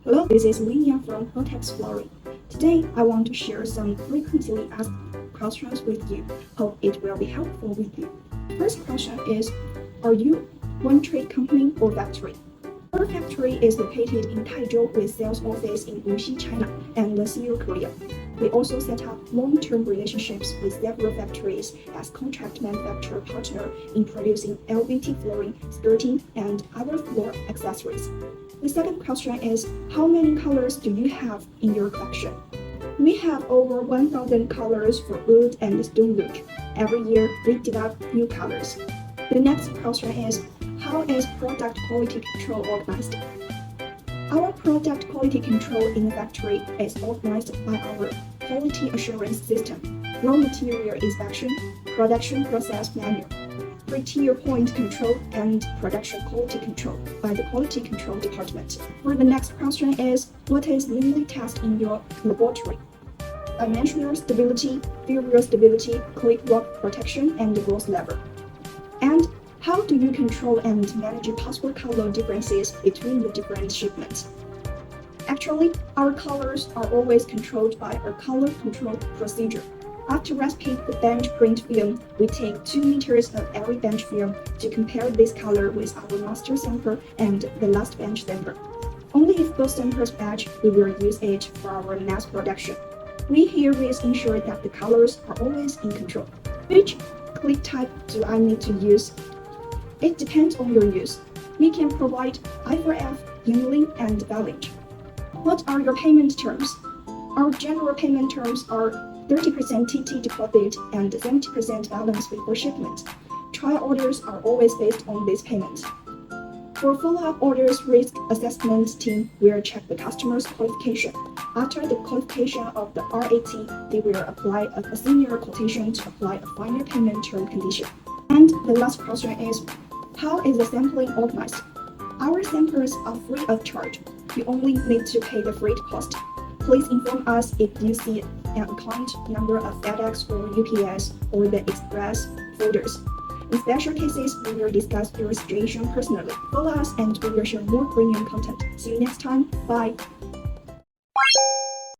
Hello, this is Linia from Hotel Exploring. Today, I want to share some frequently asked questions with you. Hope it will be helpful with you. First question is, are you one trade company or factory? Our factory is located in Taizhou with sales office in Wuxi, China, and Seoul, Korea. We also set up long-term relationships with several factories as contract manufacturer partner in producing LVT flooring, skirting, and other floor accessories. The second question is, how many colors do you have in your collection? We have over 1,000 colors for wood and stone wood. Every year, we develop new colors. The next question is, how is product quality control organized? Our product quality control in the factory is organized by our quality assurance system, raw material inspection, production process manual, three-tier point control, and production quality control by the quality control department. For the next question is, what is mainly tested in your laboratory? Dimensional stability, failure stability, click lock protection, and growth level. And how do you control and manage possible color differences between the different shipments? Actually, our colors are always controlled by a color control procedure. After recipe the bench print film, we take 2 meters of every bench film to compare this color with our master sample and the last bench sample. Only if both samples match, we will use it for our mass production. We herewith ensure that the colors are always in control. Which click type do I need to use? It depends on your use. We can provide I4F, Unilink, and Valage. What are your payment terms? Our general payment terms are 30% TT deposit and 70% balance before shipment. Trial orders are always based on this payment. For follow-up orders, risk assessment team will check the customer's qualification. After the qualification of the RAT, they will apply a senior quotation to apply a final payment term condition. And the last question is, how is the sampling organized? Our samples are free of charge. You only need to pay the freight cost. Please inform us if you see an account number of FedEx or UPS or the Express folders. In special cases, we will discuss your situation personally. Follow us and we will share more premium content. See you next time. Bye.